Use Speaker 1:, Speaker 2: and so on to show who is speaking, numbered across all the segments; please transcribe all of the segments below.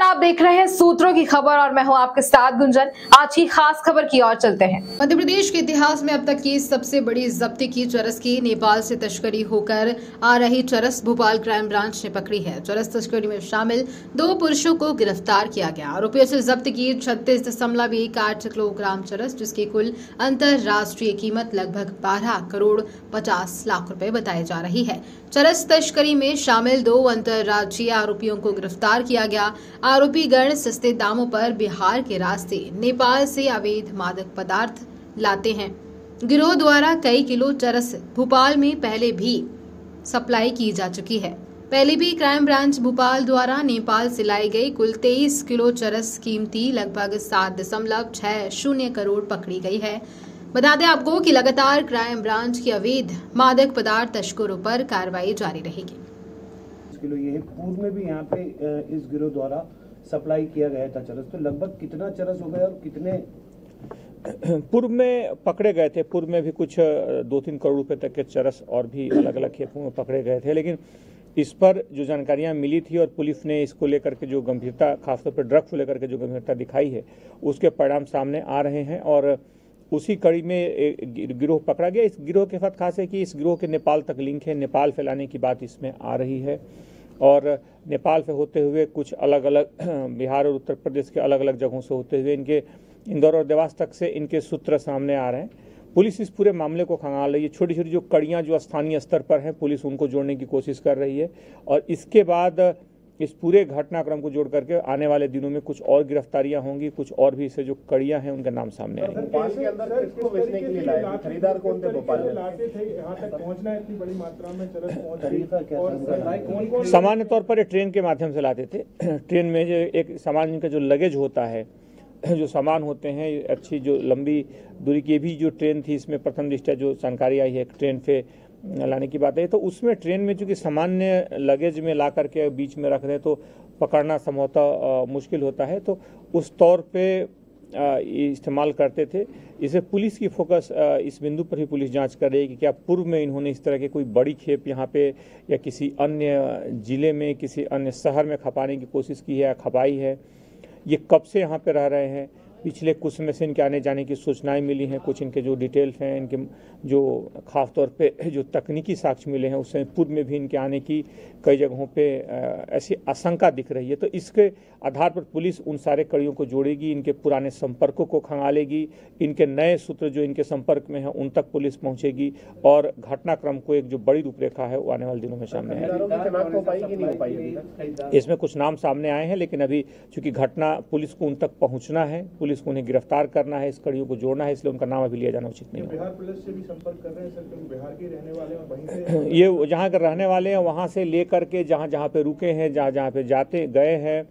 Speaker 1: आप देख रहे हैं सूत्रों की खबर और मैं हूं आपके साथ गुंजन। आज की खास खबर की ओर चलते हैं। मध्य प्रदेश के इतिहास में अब तक की सबसे बड़ी जब्ती की चरस की नेपाल से तस्करी होकर आ रही चरस भोपाल क्राइम ब्रांच ने पकड़ी है। चरस तस्करी में शामिल 2 पुरुषों को गिरफ्तार किया गया। आरोपियों से जब्त की 36.8 किलोग्राम चरस, जिसकी कुल अंतरराष्ट्रीय कीमत लगभग 12 करोड़ 50 लाख रुपए बताई जा रही है। चरस तस्करी में शामिल 2 अंतरराज्यीय आरोपियों को गिरफ्तार किया गया। आरोपी गण सस्ते दामों पर बिहार के रास्ते नेपाल से अवैध मादक पदार्थ लाते हैं। गिरोह द्वारा कई किलो चरस भोपाल में पहले भी सप्लाई की जा चुकी है। पहले भी क्राइम ब्रांच भोपाल द्वारा नेपाल से लाई गई कुल 23 किलो चरस कीमती लगभग 7.60 करोड़ पकड़ी गई है। बता दें आपको कि लगातार क्राइम ब्रांच की अवैध मादक पदार्थ तस्करों पर कार्रवाई जारी रहेगी।
Speaker 2: किलो ये पूर्व में भी यहाँ पे इस गिरोह द्वारा सप्लाई किया गया था चरस, तो लगभग कितना चरस हो गया और कितने
Speaker 3: पूर्व में पकड़े गए थे? पूर्व में भी कुछ 2-3 करोड़ रुपए तक के चरस और भी अलग अलग खेपों में पकड़े गए थे, लेकिन इस पर जो जानकारियां मिली थी और पुलिस ने इसको लेकर के जो गंभीरता, खासतौर पर ड्रग्स को लेकर के जो गंभीरता दिखाई है, उसके परिणाम सामने आ रहे हैं और उसी कड़ी में गिरोह पकड़ा गया। इस गिरोह के साथ खास है कि इस गिरोह के नेपाल तक लिंक है, नेपाल फैलाने की बात इसमें आ रही है और नेपाल से होते हुए कुछ अलग अलग बिहार और उत्तर प्रदेश के अलग अलग जगहों से होते हुए इनके इंदौर और देवास तक से इनके सूत्र सामने आ रहे हैं। पुलिस इस पूरे मामले को खंगाल रही है। छोटी छोटी जो कड़ियाँ जो स्थानीय स्तर पर हैं, पुलिस उनको जोड़ने की कोशिश कर रही है और इसके बाद इस पूरे घटनाक्रम को जोड़ करके आने वाले दिनों में कुछ और गिरफ्तारियां होंगी, कुछ और भी इससे जो कड़ियां हैं उनका नाम सामने आएंगे।
Speaker 2: भोपाल के अंदर किसको बेचने के लिए लाए थे? खरीदार कौन थे? भोपाल में
Speaker 4: लाते थे, यहाँ तक पहुँचना इतनी बड़ी मात्रा में चरस पहुँच
Speaker 3: सामान्य तौर पर ये ट्रेन के माध्यम से लाते थे। ट्रेन में जो एक सामान का जो लगेज होता है, जो सामान होते हैं अच्छी जो लंबी दूरी की भी जो ट्रेन थी, इसमें प्रथम दृष्टया जो जानकारी आई है ट्रेन पे लाने की बात है, तो उसमें ट्रेन में चूंकि सामान्य लगेज में ला करके बीच में रख दें तो पकड़ना संभवतः मुश्किल होता है, तो उस तौर पे इस्तेमाल करते थे। इसे पुलिस की फोकस इस बिंदु पर भी पुलिस जांच कर रही है कि क्या पूर्व में इन्होंने इस तरह की कोई बड़ी खेप यहाँ पे या किसी अन्य जिले में, किसी अन्य शहर में खपाने की कोशिश की है या खपाई है, ये कब से यहाँ पे रह रहे हैं, पिछले कुछ समय से इनके आने जाने की सूचनाएं मिली हैं, कुछ इनके जो डिटेल्स हैं, इनके जो खास तौर पे जो तकनीकी साक्ष्य मिले हैं, उससे पूर्व में भी इनके आने की कई जगहों पे ऐसी आशंका दिख रही है। तो इसके आधार पर पुलिस उन सारे कड़ियों को जोड़ेगी, इनके पुराने संपर्कों को खंगालेगी, इनके नए सूत्र जो इनके संपर्क में हैं उन तक पुलिस पहुंचेगी और घटनाक्रम को एक जो बड़ी रूपरेखा है वो आने वाले दिनों में सामने आएगी। इसमें कुछ नाम सामने आए हैं, लेकिन अभी चूंकि घटना पुलिस को उन तक पहुंचना है, पुलिस को उन्हें गिरफ्तार करना है, इस कड़ियों को जोड़ना है, इसलिए उनका नाम अभी लिया जाना उचित नहीं है।
Speaker 4: बिहार पुलिस से भी संपर्क कर रहे हैं सर, क्योंकि बिहार के रहने वाले हैं, वहीं से
Speaker 3: ये जहाँ के रहने वाले हैं वहाँ से लेकर के जहाँ पे रुके हैं, जहाँ पे जाते गए हैं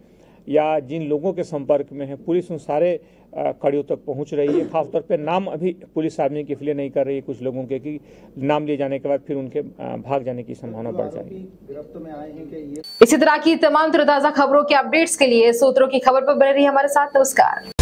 Speaker 3: या जिन लोगों के संपर्क में है, पुलिस उन सारे कड़ियों तक पहुंच रही है। खासतौर पे नाम अभी पुलिस सामने की इसलिए नहीं कर रही है कुछ लोगों के कि नाम लिए जाने के बाद फिर उनके भाग जाने की संभावना बढ़ जाएगी।
Speaker 1: इसी तरह की तमाम ताजा खबरों के अपडेट्स के लिए सूत्रों की खबर पर बने रहिए हमारे साथ। नमस्कार।